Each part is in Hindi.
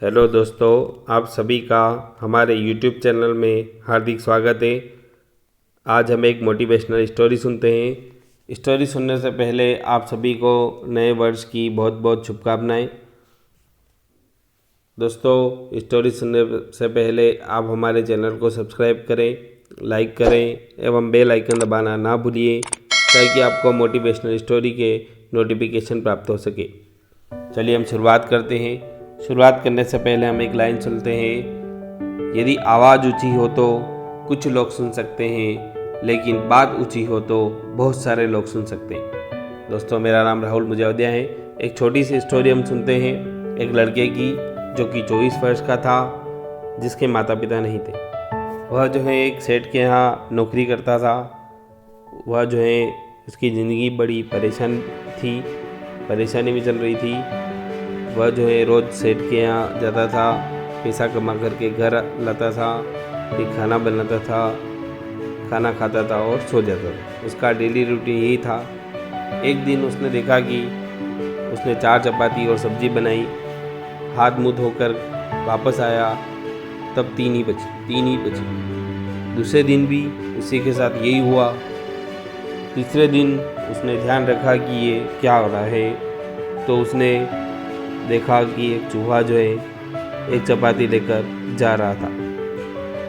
हेलो दोस्तों, आप सभी का हमारे YouTube चैनल में हार्दिक स्वागत है। आज हम एक मोटिवेशनल स्टोरी सुनते हैं। स्टोरी सुनने से पहले आप सभी को नए वर्ष की बहुत बहुत शुभकामनाएं। दोस्तों, स्टोरी सुनने से पहले आप हमारे चैनल को सब्सक्राइब करें, लाइक करें एवं बेल आइकन दबाना ना भूलिए ताकि आपको मोटिवेशनल स्टोरी के नोटिफिकेशन प्राप्त हो सके। चलिए हम शुरुआत करते हैं। शुरुआत करने से पहले हम एक लाइन सुनते हैं। यदि आवाज़ ऊंची हो तो कुछ लोग सुन सकते हैं, लेकिन बात ऊंची हो तो बहुत सारे लोग सुन सकते हैं। दोस्तों, मेरा नाम राहुल मुजावदिया है। एक छोटी सी स्टोरी हम सुनते हैं एक लड़के की जो कि 24 वर्ष का था, जिसके माता पिता नहीं थे। वह जो है एक सेठ के यहाँ नौकरी करता था। वह जो है उसकी ज़िंदगी बड़ी परेशानी में चल रही थी। वह जो है रोज़ सेठ के यहाँ जाता था, पैसा कमा करके घर लाता था, फिर खाना बनाता था, खाना खाता था और सो जाता था। उसका डेली रूटीन यही था। एक दिन उसने देखा कि उसने 4 चपाती और सब्जी बनाई, हाथ मुँह धोकर वापस आया, तब 3 ही बची। दूसरे दिन भी उसी के साथ यही हुआ। तीसरे दिन उसने ध्यान रखा कि ये क्या हो रहा है, तो उसने देखा कि एक चूहा जो है एक चपाती लेकर जा रहा था।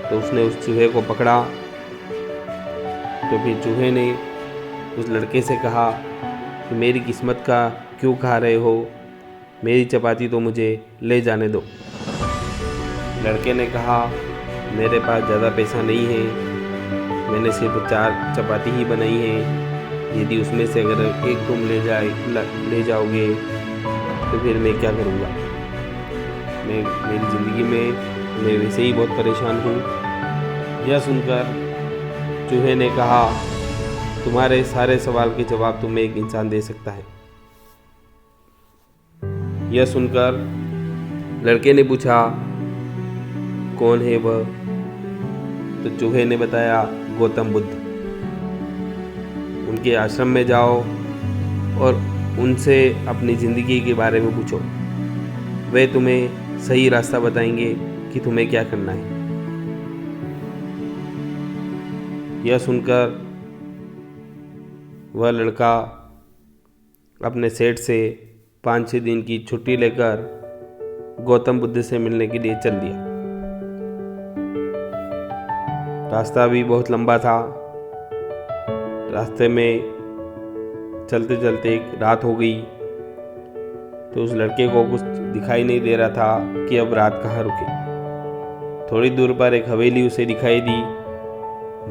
तो उसने उस चूहे को पकड़ा। तो फिर चूहे ने उस लड़के से कहा कि मेरी किस्मत का क्यों खा रहे हो, मेरी चपाती तो मुझे ले जाने दो। लड़के ने कहा मेरे पास ज़्यादा पैसा नहीं है, मैंने सिर्फ 4 चपाती ही बनाई है। यदि उसमें से अगर एक तुम ले जाओगे तो फिर मैं क्या करूँगा। मेरी ज़िंदगी में मैं वैसे ही बहुत परेशान हूँ। यह सुनकर चूहे ने कहा तुम्हारे सारे सवाल के जवाब तुम्हें एक इंसान दे सकता है। यह सुनकर लड़के ने पूछा कौन है वह। तो चूहे ने बताया गौतम बुद्ध। उनके आश्रम में जाओ और उनसे अपनी ज़िंदगी के बारे में पूछो। वे तुम्हें सही रास्ता बताएंगे कि तुम्हें क्या करना है। यह सुनकर वह लड़का अपने सेठ से 5-6 दिन की छुट्टी लेकर गौतम बुद्ध से मिलने के लिए चल दिया। रास्ता भी बहुत लंबा था। रास्ते में चलते चलते एक रात हो गई। तो उस लड़के को कुछ दिखाई नहीं दे रहा था कि अब रात कहाँ रुके। थोड़ी दूर पर एक हवेली उसे दिखाई दी।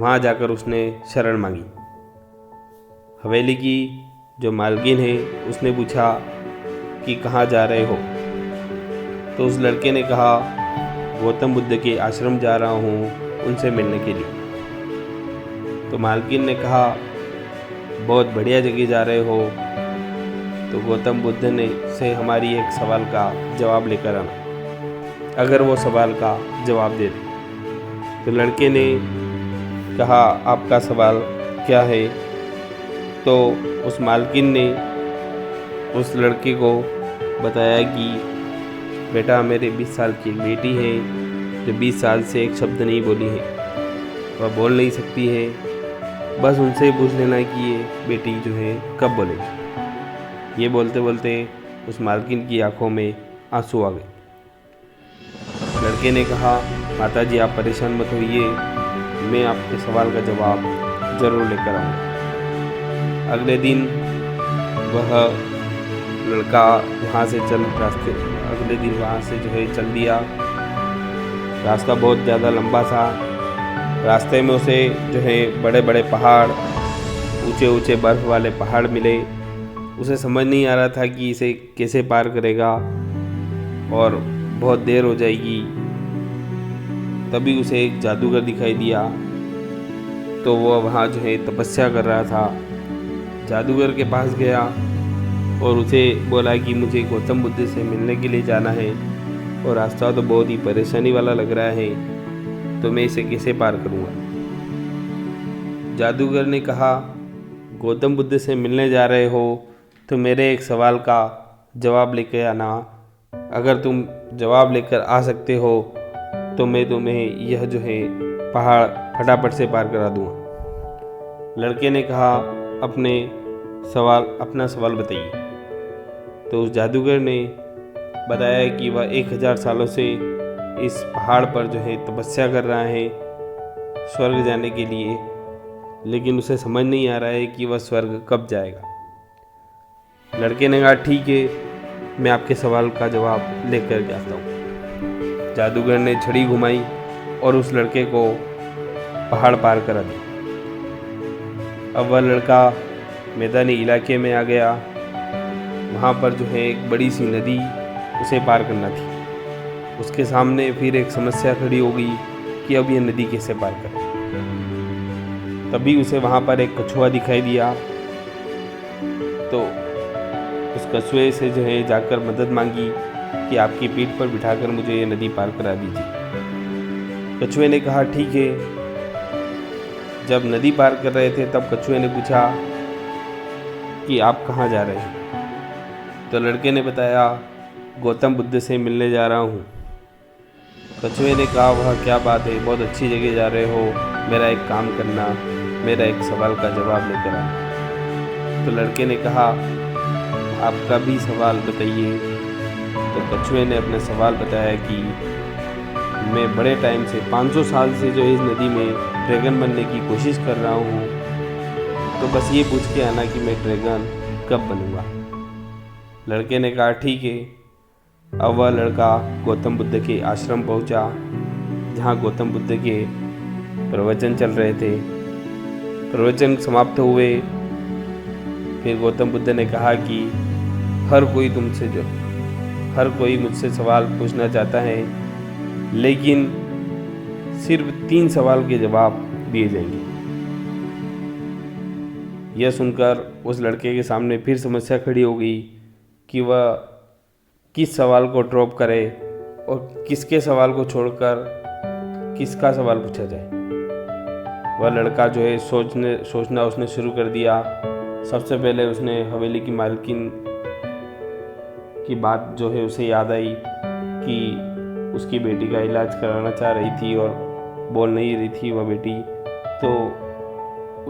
वहाँ जाकर उसने शरण मांगी। हवेली की जो मालकिन है उसने पूछा कि कहाँ जा रहे हो। तो उस लड़के ने कहा गौतम बुद्ध के आश्रम जा रहा हूँ उनसे मिलने के लिए। तो मालकिन ने कहा बहुत बढ़िया जगह जा रहे हो, तो गौतम बुद्ध ने से हमारी एक सवाल का जवाब लेकर आना, अगर वो सवाल का जवाब दे दे। तो लड़के ने कहा आपका सवाल क्या है। तो उस मालकिन ने उस लड़के को बताया कि बेटा मेरे 20 साल की एक बेटी है जो 20 साल से एक शब्द नहीं बोली है। वह बोल नहीं सकती है, बस उनसे पूछ लेना कि ये बेटी जो है कब बोलेगी। ये बोलते बोलते उस मालकिन की आंखों में आंसू आ गए। लड़के ने कहा माताजी आप परेशान मत होइए, मैं आपके सवाल का जवाब ज़रूर लेकर आऊँगा। अगले दिन वह लड़का वहाँ से चल दिया। रास्ता बहुत ज़्यादा लंबा था। रास्ते में उसे जो है बड़े बड़े पहाड़, ऊंचे ऊंचे बर्फ़ वाले पहाड़ मिले। उसे समझ नहीं आ रहा था कि इसे कैसे पार करेगा और बहुत देर हो जाएगी। तभी उसे एक जादूगर दिखाई दिया। तो वह वहाँ जो है तपस्या कर रहा था। जादूगर के पास गया और उसे बोला कि मुझे गौतम बुद्ध से मिलने के लिए जाना है और रास्ता तो बहुत ही परेशानी वाला लग रहा है, तो मैं इसे कैसे पार करूँगा। जादूगर ने कहा गौतम बुद्ध से मिलने जा रहे हो तो मेरे एक सवाल का जवाब लेके आना। अगर तुम जवाब लेकर आ सकते हो तो मैं तुम्हें यह जो है पहाड़ फटाफट से पार करा दूंगा। लड़के ने कहा अपना सवाल बताइए। तो उस जादूगर ने बताया कि वह 1000 सालों से इस पहाड़ पर जो है तपस्या कर रहा है स्वर्ग जाने के लिए, लेकिन उसे समझ नहीं आ रहा है कि वह स्वर्ग कब जाएगा। लड़के ने कहा ठीक है, मैं आपके सवाल का जवाब लेकर के आता हूँ। जादूगर ने छड़ी घुमाई और उस लड़के को पहाड़ पार करा दिया। अब वह लड़का मैदानी इलाके में आ गया। वहाँ पर जो है एक बड़ी सी नदी उसे पार करना थी। उसके सामने फिर एक समस्या खड़ी हो गई कि अब यह नदी कैसे पार करे। तभी उसे वहाँ पर एक कछुआ दिखाई दिया। तो उस कछुए से जो है जाकर मदद मांगी कि आपकी पीठ पर बिठाकर मुझे ये नदी पार करा दीजिए। कछुए ने कहा ठीक है। जब नदी पार कर रहे थे तब कछुए ने पूछा कि आप कहाँ जा रहे हैं। तो लड़के ने बताया गौतम बुद्ध से मिलने जा रहा हूँ। कछुए ने कहा वह क्या बात है, बहुत अच्छी जगह जा रहे हो, मेरा एक काम करना, मेरा एक सवाल का जवाब लेकर आना। तो लड़के ने कहा आपका भी सवाल बताइए। तो कछुए ने अपना सवाल बताया कि मैं बड़े टाइम से 500 साल से जो इस नदी में ड्रैगन बनने की कोशिश कर रहा हूँ, तो बस ये पूछ के आना कि मैं ड्रैगन कब बनूँगा। लड़के ने कहा ठीक है। अब वह लड़का गौतम बुद्ध के आश्रम पहुंचा, जहां गौतम बुद्ध के प्रवचन चल रहे थे। प्रवचन समाप्त हुए। फिर गौतम बुद्ध ने कहा कि हर कोई मुझसे सवाल पूछना चाहता है, लेकिन सिर्फ 3 सवाल के जवाब दिए जाएंगे। यह सुनकर उस लड़के के सामने फिर समस्या खड़ी हो गई कि वह किस सवाल को ड्रॉप करे और किसके सवाल को छोड़कर किसका सवाल पूछा जाए। वह लड़का जो है सोचना उसने शुरू कर दिया। सबसे पहले उसने हवेली की मालकिन की बात जो है उसे याद आई कि उसकी बेटी का इलाज कराना चाह रही थी और बोल नहीं रही थी वह बेटी। तो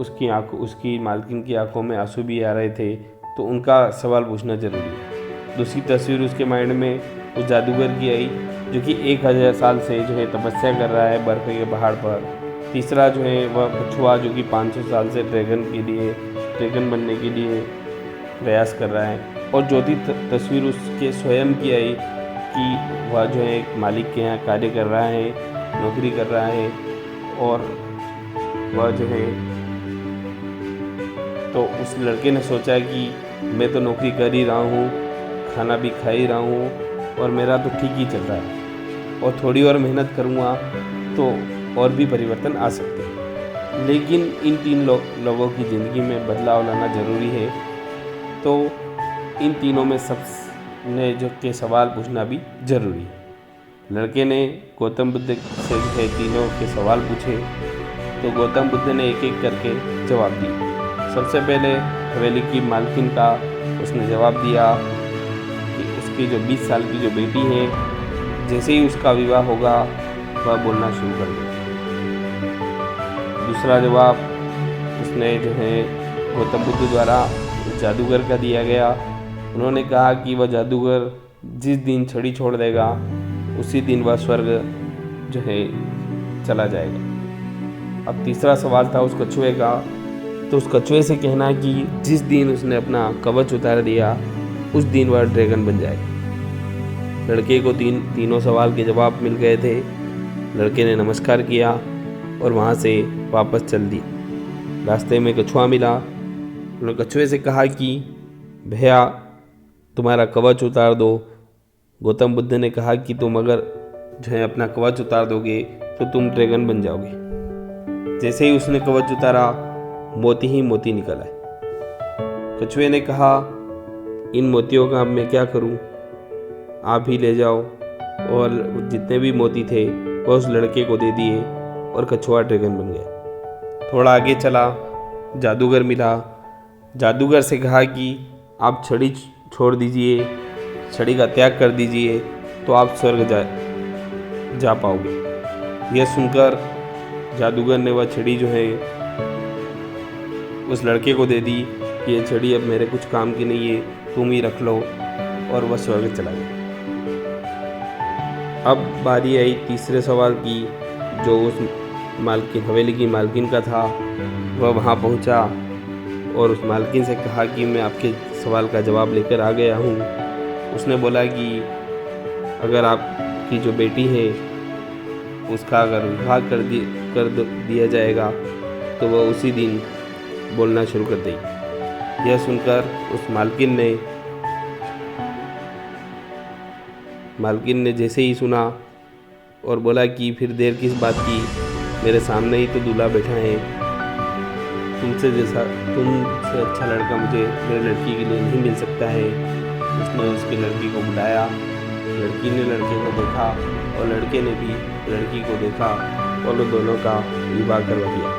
उसकी मालकिन की आंखों में आंसू भी आ रहे थे, तो उनका सवाल पूछना जरूरी है। दूसरी तस्वीर उसके माइंड में उस जादूगर की आई जो कि 1000 साल से जो है तपस्या कर रहा है बर्फ के पहाड़ पर। तीसरा जो है वह कछुआ जो कि 500 साल से ड्रैगन बनने के लिए प्रयास कर रहा है। और चौथी तस्वीर उसके स्वयं की आई कि वह जो है एक मालिक के यहाँ कार्य कर रहा है, नौकरी कर रहा है, और वह जो है तो उस लड़के ने सोचा कि मैं तो नौकरी कर ही रहा हूँ, खाना भी खा ही रहा हूँ और मेरा तो ठीक ही चल रहा है, और थोड़ी और मेहनत करूँगा तो और भी परिवर्तन आ सकते हैं। लेकिन इन 3 लोगों की ज़िंदगी में बदलाव लाना ज़रूरी है। तो इन तीनों में सबने जो के सवाल पूछना भी ज़रूरी है। लड़के ने गौतम बुद्ध से जो है तीनों के सवाल पूछे। तो गौतम बुद्ध ने एक एक करके जवाब दिए। सबसे पहले हवेली की मालकिन का उसने जवाब दिया कि उसकी जो 20 साल की जो बेटी है, जैसे ही उसका विवाह होगा वह बोलना शुरू कर देगी। दूसरा जवाब उसने जो है गौतम बुद्ध द्वारा जादूगर का दिया गया। उन्होंने कहा कि वह जादूगर जिस दिन छड़ी छोड़ देगा उसी दिन वह स्वर्ग जो है चला जाएगा। अब तीसरा सवाल था उस कछुए का। तो उस कछुए से कहना कि जिस दिन उसने अपना कवच उतार दिया उस दिन वह ड्रैगन बन जाएगा। लड़के को तीनों सवाल के जवाब मिल गए थे। लड़के ने नमस्कार किया और वहाँ से वापस चल दी। रास्ते में कछुआ मिला। उन्होंने कछुए से कहा कि भैया तुम्हारा कवच उतार दो। गौतम बुद्ध ने कहा कि तुम अगर जो है अपना कवच उतार दोगे तो तुम ड्रैगन बन जाओगे। जैसे ही उसने कवच उतारा मोती ही मोती निकल आए। कछुए ने कहा इन मोतियों का अब मैं क्या करूं, आप ही ले जाओ। और जितने भी मोती थे वह उस लड़के को दे दिए और कछुआ ड्रैगन बन गया। थोड़ा आगे चला, जादूगर मिला। जादूगर से कहा कि आप छड़ी छोड़ दीजिए, छड़ी का त्याग कर दीजिए तो आप स्वर्ग जा पाओगे। यह सुनकर जादूगर ने वह छड़ी जो है उस लड़के को दे दी कि ये छड़ी अब मेरे कुछ काम की नहीं है, तुम ही रख लो, और वह स्वर्ग चला गया। अब बारी आई तीसरे सवाल की, जो उस मालकिन हवेली की मालकिन का था। वह वहाँ पहुँचा और उस मालकिन से कहा कि मैं आपके सवाल का जवाब लेकर आ गया हूँ। उसने बोला कि अगर आपकी जो बेटी है उसका अगर विवाह कर दिया जाएगा तो वह उसी दिन बोलना शुरू कर देगी। यह सुनकर उस मालकिन ने जैसे ही सुना और बोला कि फिर देर किस बात की, मेरे सामने ही तो दूल्हा बैठा है, तुमसे अच्छा लड़का मुझे मेरी लड़की के लिए नहीं मिल सकता है। उसने उसकी लड़की को बुलाया, लड़की ने लड़के को देखा और लड़के ने भी लड़की को देखा और उन दोनों का विवाह करवा दिया।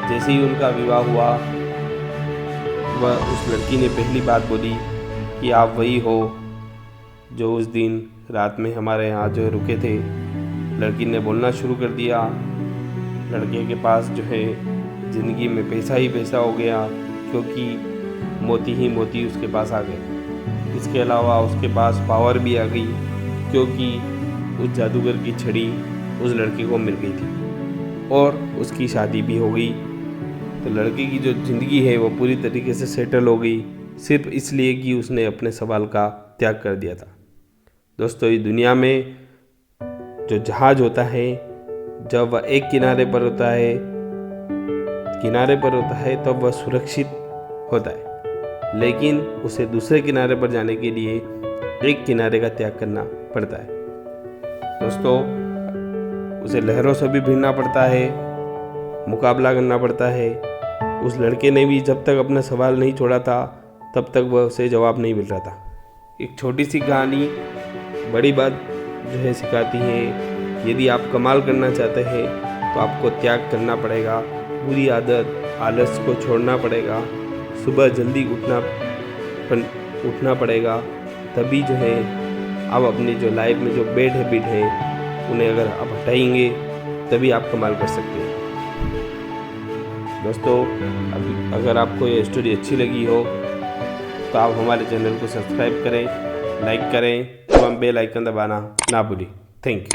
जैसे ही उनका विवाह हुआ, वह उस लड़की ने पहली बात बोली कि आप वही हो जो उस दिन रात में हमारे यहाँ जो रुके थे। लड़की ने बोलना शुरू कर दिया। लड़के के पास जो है ज़िंदगी में पैसा ही पैसा हो गया, क्योंकि मोती ही मोती उसके पास आ गए। इसके अलावा उसके पास पावर भी आ गई, क्योंकि उस जादूगर की छड़ी उस लड़के को मिल गई थी और उसकी शादी भी हो गई। तो लड़के की जो ज़िंदगी है वो पूरी तरीके से सेटल हो गई, सिर्फ इसलिए कि उसने अपने सवाल का त्याग कर दिया था। दोस्तों, इस दुनिया में जो जहाज़ होता है, जब वह एक किनारे पर होता है तब वह सुरक्षित होता है, लेकिन उसे दूसरे किनारे पर जाने के लिए एक किनारे का त्याग करना पड़ता है। दोस्तों, उसे लहरों से भी भिड़ना पड़ता है, मुकाबला करना पड़ता है। उस लड़के ने भी जब तक अपना सवाल नहीं छोड़ा था तब तक वह उसे जवाब नहीं मिल रहा था। एक छोटी सी कहानी बड़ी बात जो है सिखाती है। यदि आप कमाल करना चाहते हैं तो आपको त्याग करना पड़ेगा, बुरी आदत आलस को छोड़ना पड़ेगा, सुबह जल्दी उठना पड़ेगा। तभी जो है आप अपनी जो लाइफ में जो बैड हैबिट है उन्हें अगर आप हटाएंगे तभी आप कमाल कर सकते हैं। दोस्तों, अगर आपको ये स्टोरी अच्छी लगी हो तो आप हमारे चैनल को सब्सक्राइब करें, लाइक करें एवं बेल आइकन दबाना ना भूलें। Thank you.